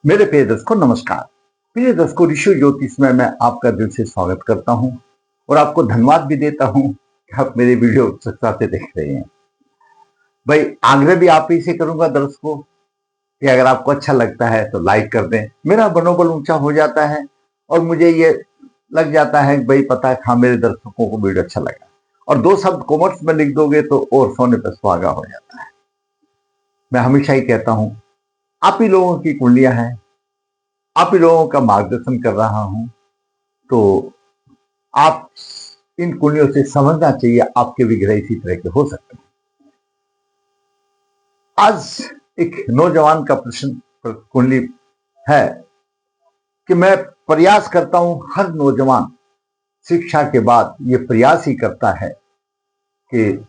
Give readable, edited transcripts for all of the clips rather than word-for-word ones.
मेरे प्रिय दर्शकों नमस्कार। प्रिय दर्शकों, ऋषि ज्योतिष में मैं आपका दिल से स्वागत करता हूं और आपको धन्यवाद भी देता हूं कि आप मेरे वीडियो उत्सुकता से देख रहे हैं। भाई, आग्रह भी आप ही से करूंगा दर्शकों कि अगर आपको अच्छा लगता है तो लाइक कर दें। मेरा मनोबल ऊंचा हो जाता है और मुझे ये लग जाता है कि भाई पता है हाँ मेरे दर्शकों को वीडियो अच्छा लगा। और दो शब्द कॉमेंट्स में लिख दोगे तो और सोने पर सुहागा हो जाता है। मैं हमेशा ही कहता हूं, आप ही लोगों की कुंडलियां हैं, आप ही लोगों का मार्गदर्शन कर रहा हूं, तो आप इन कुंडलियों से समझना चाहिए आपके विग्रह इसी तरह के हो सकते हैं। आज एक नौजवान का प्रश्न कुंडली है कि मैं प्रयास करता हूं, हर नौजवान शिक्षा के बाद ये प्रयास ही करता है कि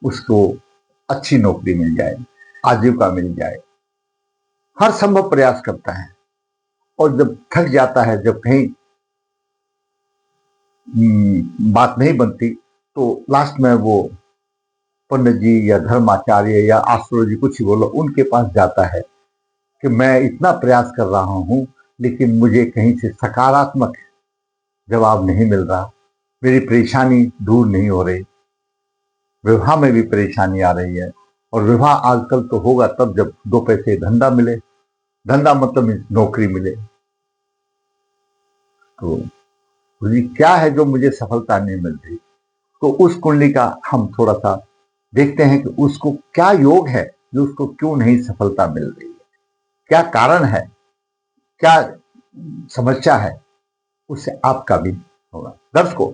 उसको अच्छी नौकरी मिल जाए, आजीविका मिल जाए, हर संभव प्रयास करता है और जब थक जाता है, जब कहीं बात नहीं बनती तो लास्ट में वो पंडित जी या धर्माचार्य या एस्ट्रोलॉजी कुछ ही बोलो उनके पास जाता है कि मैं इतना प्रयास कर रहा हूं लेकिन मुझे कहीं से सकारात्मक जवाब नहीं मिल रहा, मेरी परेशानी दूर नहीं हो रही, विवाह में भी परेशानी आ रही है। और विवाह आजकल तो होगा तब जब दो पैसे धंधा मिले, धंधा मतलब नौकरी मिले। तो क्या है जो मुझे सफलता नहीं मिल रही, तो उस कुंडली का हम थोड़ा सा देखते हैं कि उसको क्या योग है जो उसको क्यों नहीं सफलता मिल रही है, क्या कारण है, क्या समस्या है, उससे आपका भी होगा। दर्शकों,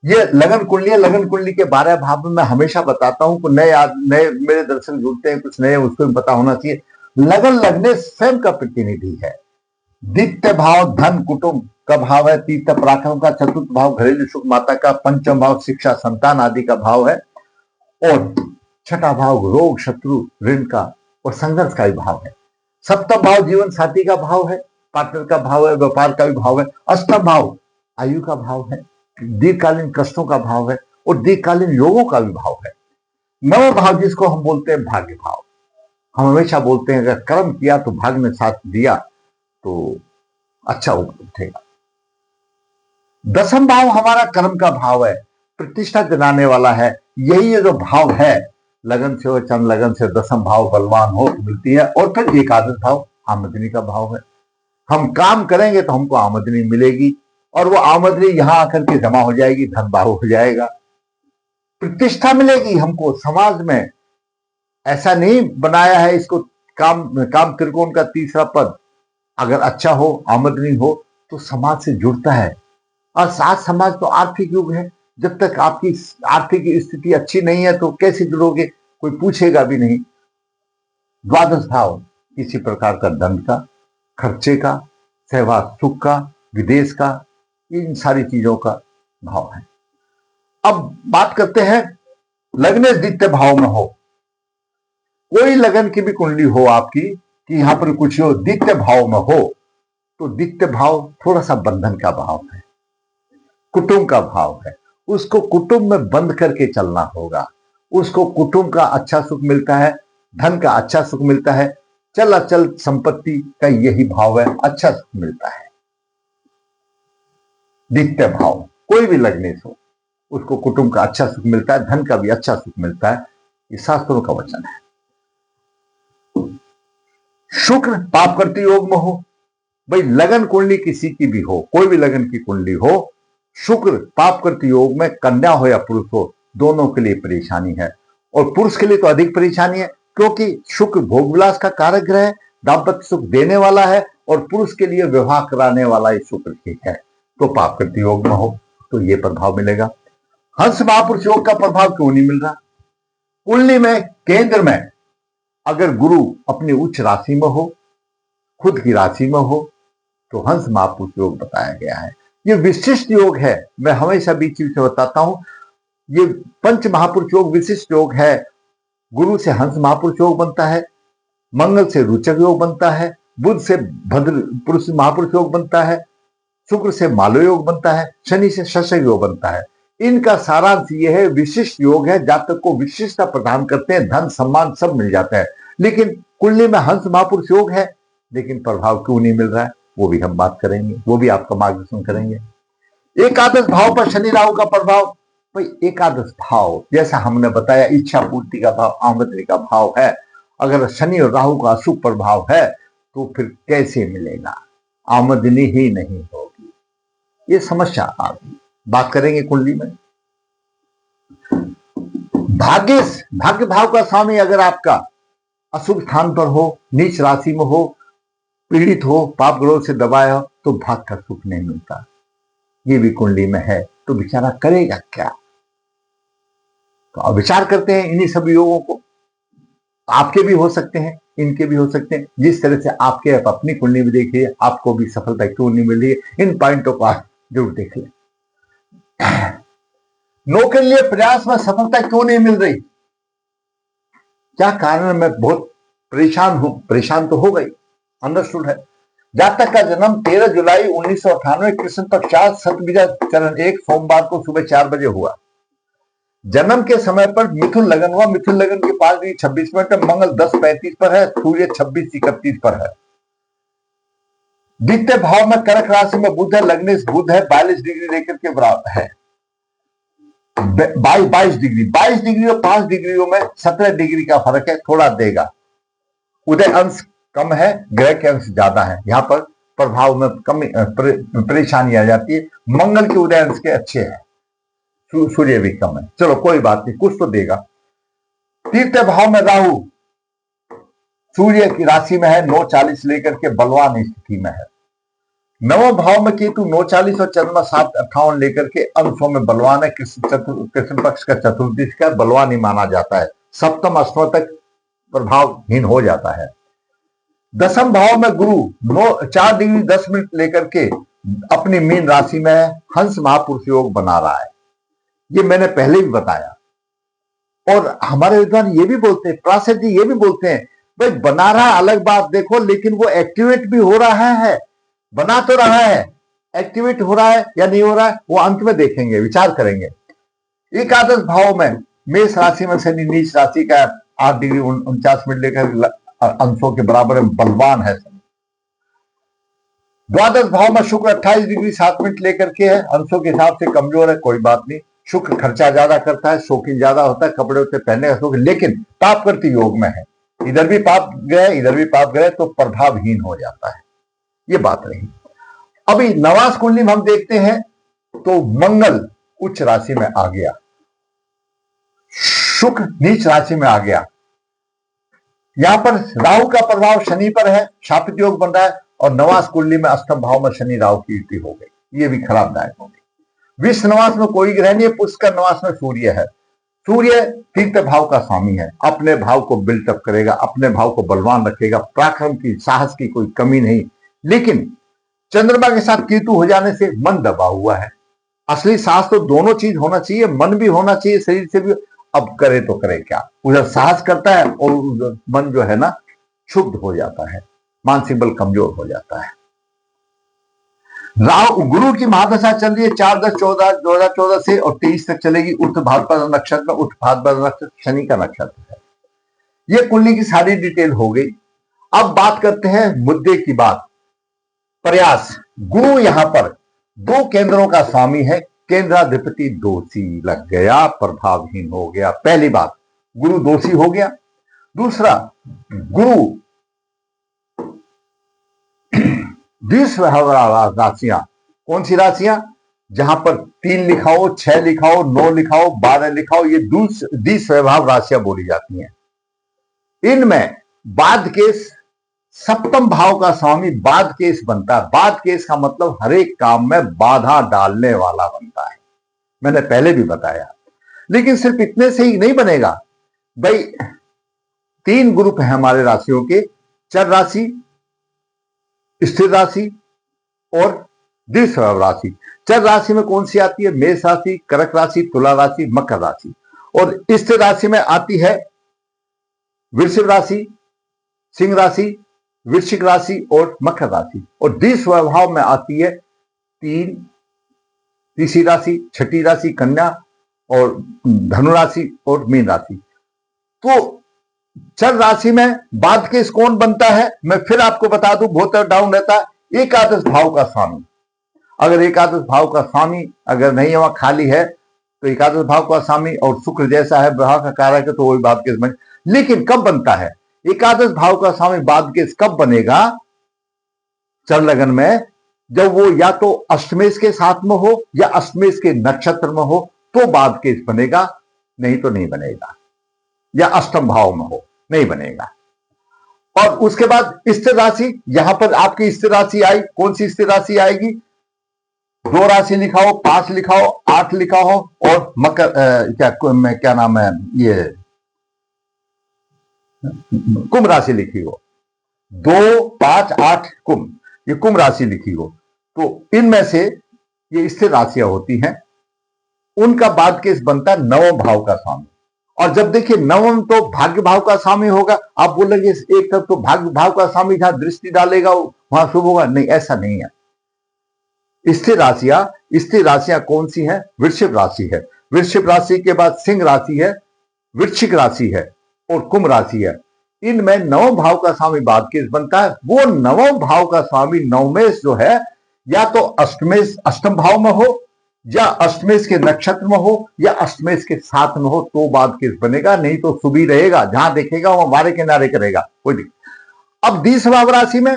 ये लगन कुंडली है। लगन कुंडली के 12 भाव में मैं हमेशा बताता हूं कि नए मेरे दर्शक जुड़ते हैं, कुछ नए, उसको भी पता होना चाहिए। लगन लगने स्वयं का प्रतिनिधि है। द्वितीय भाव धन कुटुंब का भाव है, तीसरा पराक्रम का, चतुर्थ भाव घरेलू सुख माता का, पंचम भाव शिक्षा संतान आदि का भाव है और छठा भाव रोग शत्रु ऋण का और संघर्ष का भी भाव है। सप्तम भाव जीवन साथी का भाव है, पार्टनर का भाव है, व्यापार का भी भाव है। अष्टम भाव आयु का भाव है, दीर्घकालीन कष्टों का भाव है और दीर्घकालीन योगों का भी भाव है। नव भाव जिसको हम बोलते हैं भाग्य भाव, हम हमेशा बोलते हैं अगर कर्म किया तो भाग्य ने साथ दिया तो अच्छा उठेगा। दसम भाव हमारा कर्म का भाव है, प्रतिष्ठा दिलाने वाला है। यही ये जो भाव है, लगन से हो चंद लगन से दसम भाव बलवान हो तो मिलती है। और फिर एकादश भाव आमदनी का भाव है। हम काम करेंगे तो हमको आमदनी मिलेगी और वो आमदनी यहां आकर के जमा हो जाएगी, धन भाव हो जाएगा, प्रतिष्ठा मिलेगी हमको समाज में। ऐसा नहीं बनाया है इसको, काम त्रिकोण का तीसरा पद अगर अच्छा हो, आमदनी हो तो समाज से जुड़ता है। और साथ समाज तो आर्थिक युग है, जब तक आपकी आर्थिक स्थिति अच्छी नहीं है तो कैसे जुड़ोगे, कोई पूछेगा भी नहीं। द्वादश भाव किसी प्रकार का धन का, खर्चे का, सहवास सुख का, विदेश का, इन सारी चीजों का भाव है। अब बात करते हैं लग्न द्वितीय भाव में हो, कोई लगन की भी कुंडली हो आपकी कि यहां पर कुछ हो द्वितीय भाव में हो, तो द्वितीय भाव थोड़ा सा बंधन का भाव है, कुटुंब का भाव है। उसको कुटुंब में बंद करके चलना होगा। उसको कुटुंब का अच्छा सुख मिलता है, धन का अच्छा सुख मिलता है, चल अचल संपत्ति का यही भाव है, अच्छा सुख मिलता है। द्वितीय भाव कोई भी लगने से उसको कुटुंब का अच्छा सुख मिलता है, धन का भी अच्छा सुख मिलता है। ये शास्त्रों का वचन है। शुक्र पाप करती योग में हो, भाई लगन कुंडली किसी की भी हो, कोई भी लगन की कुंडली हो, शुक्र पाप करती योग में कन्या हो या पुरुष हो, दोनों के लिए परेशानी है। और पुरुष के लिए तो अधिक परेशानी है क्योंकि शुक्र भोग विलास का कारक ग्रह है, दाम्पत्य सुख देने वाला है और पुरुष के लिए विवाह कराने वाला ही शुक्र ही है। तो पाप करती योग में हो तो ये प्रभाव मिलेगा। हंस महापुरुष योग का प्रभाव क्यों नहीं मिल रहा? कुंडली में केंद्र में अगर गुरु अपनी उच्च राशि में हो, खुद की राशि में हो, तो हंस महापुरुष योग बताया गया है। ये विशिष्ट योग है, मैं हमेशा बीच बीच में बताता हूं, ये पंच महापुरुष योग विशिष्ट योग है। गुरु से हंस महापुरुष योग बनता है, मंगल से रुचक योग बनता है, बुध से भद्र पुरुष महापुरुष योग बनता है, शुक्र से मालो योग बनता है, शनि से शशक योग बनता है। इनका सारांश ये है, विशिष्ट योग है, जातक को विशिष्टता प्रदान करते हैं, धन सम्मान सब मिल जाता है। लेकिन कुंडली में हंस महापुरुष योग है, लेकिन प्रभाव क्यों नहीं मिल रहा है वो भी हम बात करेंगे, वो भी आपका मार्गदर्शन करेंगे। एकादश भाव पर शनि राहु का प्रभाव। भाई एकादश भाव जैसा हमने बताया इच्छा पूर्ति का भाव, आमदनी का भाव है। अगर शनि और राहु का अशुभ प्रभाव है तो फिर कैसे मिलेगा, आमदनी ही नहीं होगी, ये समस्या आ गई। बात करेंगे कुंडली में। भाग्य भाव का स्वामी अगर आपका अशुभ स्थान पर हो, नीच राशि में हो, पीड़ित हो, पाप ग्रह से दबाया हो, तो भाग्य का सुख नहीं मिलता। ये भी कुंडली में है, तो बेचारा करेगा क्या? तो अब विचार करते हैं इन्हीं सब योगों को। आपके भी हो सकते हैं, इनके भी हो सकते हैं। जिस तरह से आपके आप अपनी कुंडली में देखिए, आपको भी सफलता क्यों नहीं मिल रही है, इन पॉइंटों को आप जरूर देख लें। नौकरी के लिए प्रयास में सफलता क्यों नहीं मिल रही, क्या कारण? मैं बहुत परेशान हूं। परेशान तो हो गई, अंडरस्टूड है। जातक का जन्म 13 जुलाई 1998 कृष्ण पक्षात सतविजा चरण 1 सोमवार को सुबह 4 बजे हुआ। जन्म के समय पर मिथुन लगन हुआ। मिथुन लगन के 5:26 मंगल 10:35 पर है, सूर्य 26:31 पर है। द्वितीय भाव में कर्क राशि में बुध है, लग्नेश बुध है, 42 डिग्री लेकर के बराबर है। 22 डिग्री और 5 डिग्रियों में 17 डिग्री का फर्क है, थोड़ा देगा। उदय अंश कम है, ग्रह के अंश ज्यादा है, यहां पर प्रभाव में कमी परेशानी आ जाती है। मंगल के उदय अंश के अच्छे हैं, सूर्य भी कम है, चलो कोई बात नहीं, कुछ तो देगा। तृतीय भाव में राहु सूर्य की राशि में है, 9:40 लेकर के बलवान स्थिति में है। नवम भाव में केतु 9:40 और चंद्रमा 7:58 लेकर के अंशों में बलवान है। कृष्ण पक्ष का चतुर्थी का बलवान ही माना जाता है। सप्तम अष्टम तक प्रभावहीन हो जाता है। दसम भाव में गुरु 4 डिग्री 10 मिनट लेकर के अपनी मीन राशि में है, हंस महापुरुष योग बना रहा है। ये मैंने पहले भी बताया, और हमारे विद्वान ये भी बोलते हैं, प्रासद जी ये भी बोलते हैं, भाई बना रहा अलग बात देखो, लेकिन वो एक्टिवेट भी हो रहा है, बना तो रहा है, एक्टिवेट हो रहा है या नहीं हो रहा है वो अंत में देखेंगे, विचार करेंगे। एकादश भाव में मेष राशि में शनि नीच राशि का 8 डिग्री 49 मिनट लेकर अंशों के बराबर में बलवान है। द्वादश भाव में शुक्र 28 डिग्री 7 मिनट लेकर के है, अंशों के हिसाब से कमजोर है, कोई बात नहीं। शुक्र खर्चा ज्यादा करता है, शौकीन ज्यादा होता है, कपड़े होते पहनने का शौक, लेकिन पाप करती योग में है। इधर भी पाप ग्रह, इधर भी पाप ग्रह, तो प्रभावहीन हो जाता है। ये बात रही। अभी नवास कुंडली में हम देखते हैं तो मंगल उच्च राशि में आ गया, शुक्र नीच राशि में आ गया। यहां पर राहु का प्रभाव शनि पर है, शापित योग बन रहा है, और नवास कुंडली में अष्टम भाव में शनि राहु की युति हो गई, ये भी खराबदायक हो गई। विश्व नवास में कोई ग्रह नहीं है, पुष्कर नवास में सूर्य है। सूर्य तीर्थ भाव का स्वामी है, अपने भाव को बिल्टअप करेगा, अपने भाव को बलवान रखेगा, पराक्रम की साहस की कोई कमी नहीं। लेकिन चंद्रमा के साथ केतु हो जाने से मन दबा हुआ है। असली साहस तो दोनों चीज होना चाहिए, मन भी होना चाहिए, शरीर से भी। अब करे तो करे क्या, उधर साहस करता है और उधर मन जो है ना क्षुब्ध हो जाता है, मानसिक बल कमजोर हो जाता है। गुरु की महादशा चल रही है 4/10/2014 से और 23 तक चलेगी। उत्तर भाद्रपद नक्षत्र में, उत्तर भाद्रपद नक्षत्र शनि का नक्षत्र है। यह कुंडली की सारी डिटेल हो गई। अब बात करते हैं मुद्दे की बात, प्रयास। गुरु यहां पर 2 केंद्रों का स्वामी है, केंद्राधिपति दोषी लग गया, प्रभावहीन हो गया। पहली बात, गुरु दोषी हो गया। दूसरा, गुरु राशियां, कौन सी राशियां? जहां पर 3 लिखा हो, 6 लिखा हो, 9 लिखा हो, 12 लिखा हो, ये द्विस्वभाव राशियां बोली जाती हैं। इनमें बाद केस सप्तम भाव का स्वामी बाद केस बनता है। बाद केस का मतलब हर एक काम में बाधा डालने वाला बनता है, मैंने पहले भी बताया। लेकिन सिर्फ इतने से ही नहीं बनेगा भाई। 3 ग्रुप है हमारे राशियों के, चर राशि, स्थिर राशि और द्विस्वभाव राशि। चर राशि में कौन सी आती है? मेष राशि, कर्क राशि, तुला राशि, मकर राशि। और स्थिर राशि में आती है वृषभ राशि, सिंह राशि, वृश्चिक राशि और मकर राशि। और द्विस्वभाव में आती है तीसरी राशि, छठी राशि कन्या और धनु राशि और मीन राशि। तो चर राशि में बाद केस कौन बनता है, मैं फिर आपको बता दूं, बहुत डाउन रहता है एकादश भाव का स्वामी। अगर एकादश भाव का स्वामी अगर नहीं है, वहां खाली है, तो एकादश भाव का स्वामी और शुक्र जैसा है भाव का कारक है, तो वही बाद केस बने। लेकिन कब बनता है एकादश भाव का स्वामी बाद केस, कब बनेगा चर लगन में, जब वो या तो अष्टमेश के साथ में हो या अष्टमेश के नक्षत्र में हो तो बाद केस बनेगा, नहीं तो नहीं बनेगा, या अष्टम भाव में हो नहीं बनेगा। और उसके बाद स्थिर राशि, यहां पर आपकी स्थिर राशि आई, कौन सी स्थिर राशि आएगी, 2 राशि लिखा हो, 5 लिखा हो, 8 लिखा हो, और मकर क्या नाम है, ये कुंभ राशि लिखी हो, 2, 5, 8 कुंभ, ये कुंभ राशि लिखी हो, तो इनमें से ये स्थिर राशियां होती हैं, उनका बाद केस बनता है नवम भाव का स्वामी। और जब देखिए नवम तो भाग्य भाव का स्वामी होगा, आप बोलेंगे एक तरफ तो भाग्य भाव का स्वामी जहां दृष्टि डालेगा वहां शुभ होगा, नहीं, ऐसा नहीं है। स्थिर राशियां कौन सी हैं, वृश्चिक राशि है, वृश्चिक राशि के बाद सिंह राशि है, वृश्चिक राशि है और कुंभ राशि है। इनमें नवम भाव का स्वामी बाद केस बनता है। वो नवम भाव का स्वामी नवमेश जो है, या तो अष्टमेश अष्टम भाव में हो, या अष्टमेश के नक्षत्र में हो, या अष्टमेश के साथ में हो, तो बाद केस बनेगा, नहीं तो शुभ ही रहेगा, जहां देखेगा वहां वारे किनारे करेगा, कोई दिक्कत। अब 20 भाव राशि में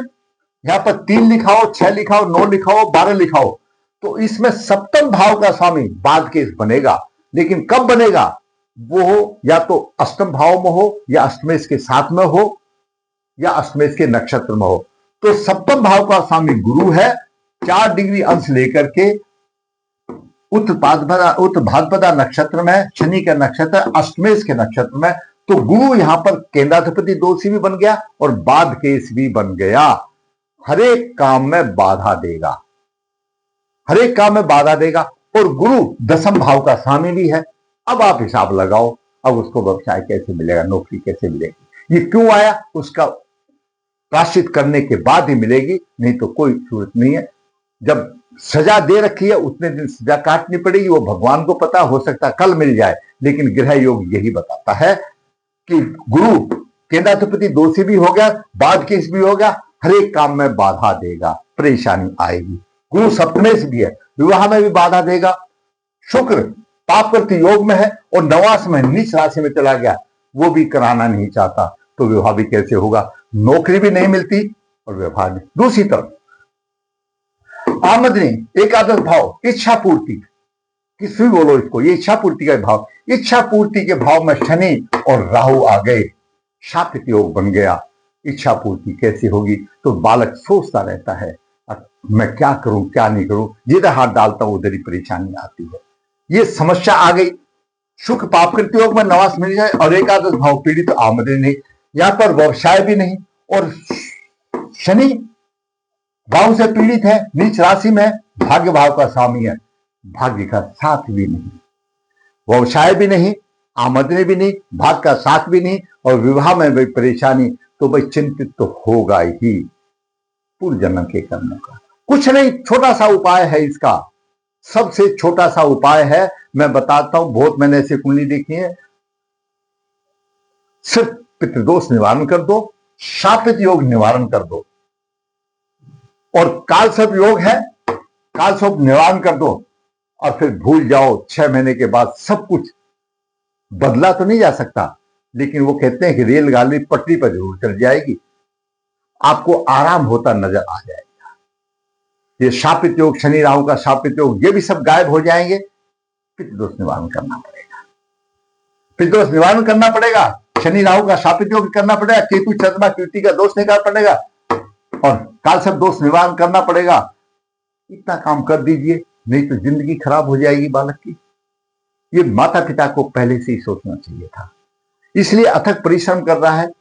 यहां पर 3 लिखा हो, 6 लिखा हो, 9 लिखा हो, 12 लिखा हो, तो इसमें सप्तम भाव का स्वामी बाद केस बनेगा। लेकिन कब बनेगा, वो या तो अष्टम भाव में हो, या अष्टमेश के साथ में हो, या अष्टमेश के नक्षत्र में हो। तो सप्तम भाव का स्वामी गुरु है, 4 डिग्री अंश लेकर के उत्तर भाद्रपदा नक्षत्र में, शनि का नक्षत्र, अष्टमेश के नक्षत्र में, तो गुरु यहां पर केंद्राधिपति दोषी भी बन गया और बाद केस भी बन गया। हर एक काम में बाधा देगा, हर एक काम में बाधा देगा। और गुरु दसम भाव का स्वामी भी है। अब आप हिसाब लगाओ, अब उसको व्यवसाय कैसे मिलेगा, नौकरी कैसे मिलेगी, ये क्यों आया, उसका प्रायश्चित करने के बाद ही मिलेगी, नहीं तो कोई सूरत नहीं है। जब सजा दे रखी है उतने दिन सजा काटनी पड़ेगी, वो भगवान को पता, हो सकता कल मिल जाए। लेकिन ग्रह योग यही बताता है कि गुरु केंद्राधिपति दोषी भी हो गया, बाद केस भी हो गया, हर एक काम में बाधा देगा, परेशानी आएगी। गुरु सप्तमेश भी है, विवाह में भी बाधा देगा। शुक्र पापकृत योग में है और नवास में नीच राशि में चला गया, वो भी कराना नहीं चाहता, तो विवाह भी कैसे होगा, नौकरी भी नहीं मिलती और विवाह नहीं। दूसरी तरफ आमदनी, एकादश भाव, इच्छा पूर्ति, किस भी बोलो इसको, ये इच्छा पूर्ति का भाव, इच्छा पूर्ति के भाव में शनि और राहु आ गए, शापित योग बन गया। इच्छा पूर्ति कैसी होगी, तो बालक सोचता रहता है मैं क्या करूं क्या नहीं करूं, जिधर हाथ डालता हूं उधर ही परेशानी आती है, ये समस्या आ गई। शुक्र पापकृत योग में नवास मिल जाए और एकादश भाव पीड़ित, आमदनी नहीं, यहां पर व्यवसाय भी नहीं, और शनि भाव से पीड़ित है, नीच राशि में, भाग्य भाव का स्वामी है, भाग्य का साथ भी नहीं, व्यवसाय भी नहीं, आमदनी भी नहीं, भाग्य का साथ भी नहीं, और विवाह में भी परेशानी, तो भाई चिंतित तो होगा ही पूर्व जन्म के कर्मों का। कुछ नहीं, छोटा सा उपाय है इसका, सबसे छोटा सा उपाय है, मैं बताता हूं, बहुत मैंने ऐसी कुंडली देखी है। सिर्फ पितृदोष निवारण कर दो, शापित योग निवारण कर दो, और कालसर्प योग है, कालसर्प निवारण कर दो, और फिर भूल जाओ। 6 महीने के बाद सब कुछ बदला तो नहीं जा सकता, लेकिन वो कहते हैं कि रेलगाड़ी पटरी पर जरूर चल जाएगी, आपको आराम होता नजर आ जाएगा। ये शापित योग, शनि राहु का शापित योग, ये भी सब गायब हो जाएंगे। पितृदोष निवारण करना पड़ेगा, पितृदोष निवारण करना पड़ेगा, शनि राहु का शापित योग करना पड़ेगा, केतु चंद्रमा कीर्ति का दोष निकालना पड़ेगा, और कालसर्प दोष निवारण करना पड़ेगा। इतना काम कर दीजिए, नहीं तो जिंदगी खराब हो जाएगी बालक की। ये माता पिता को पहले से ही सोचना चाहिए था, इसलिए अथक परिश्रम कर रहा है।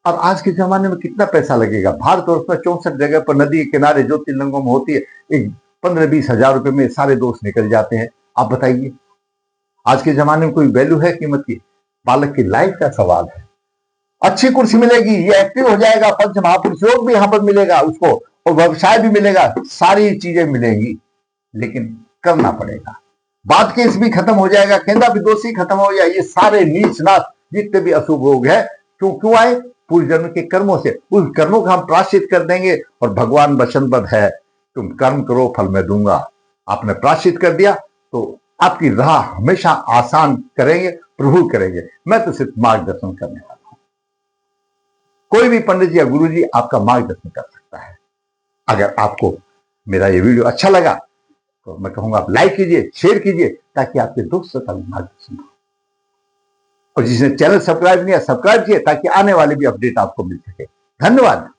अब आज के जमाने में कितना पैसा लगेगा, भारतवर्ष में 64 जगह पर नदी के किनारे ज्योतिर्लिंगों में होती है, एक 15-20 हजार रुपए में सारे दोष निकल जाते हैं। आप बताइए, आज के जमाने में कोई वैल्यू है कीमत की? बालक की लाइफ का सवाल है। अच्छी कुर्सी मिलेगी, ये एक्टिव हो जाएगा, पंच महापुरुष योग भी यहां पर मिलेगा उसको, और व्यवसाय भी मिलेगा, सारी चीजें मिलेंगी, लेकिन करना पड़ेगा। बाद केस भी खत्म हो जाएगा, केंद्रा भी दोषी खत्म हो जाए, ये सारे नीच नाच जितने भी अशुभ रोग है क्यों क्यों आए, पूर्व जन्म के कर्मों से। उस कर्मों का हम प्रायश्चित कर देंगे और भगवान वचनबद्ध है, तुम कर्म करो फल मैं दूंगा। आपने प्रायश्चित कर दिया तो आपकी राह हमेशा आसान करेंगे, प्रभु करेंगे। मैं तो सिर्फ मार्गदर्शन करने वाला हूं। कोई भी पंडित जी या गुरु जी आपका मार्गदर्शन कर सकता है। अगर आपको मेरा ये वीडियो अच्छा लगा तो मैं कहूंगा आप लाइक कीजिए, शेयर कीजिए, ताकि आपके दोस्तों का भी मार्गदर्शन हो। और जिसने चैनल सब्सक्राइब नहीं है, सब्सक्राइब कीजिए ताकि आने वाले भी अपडेट आपको मिल सके। धन्यवाद।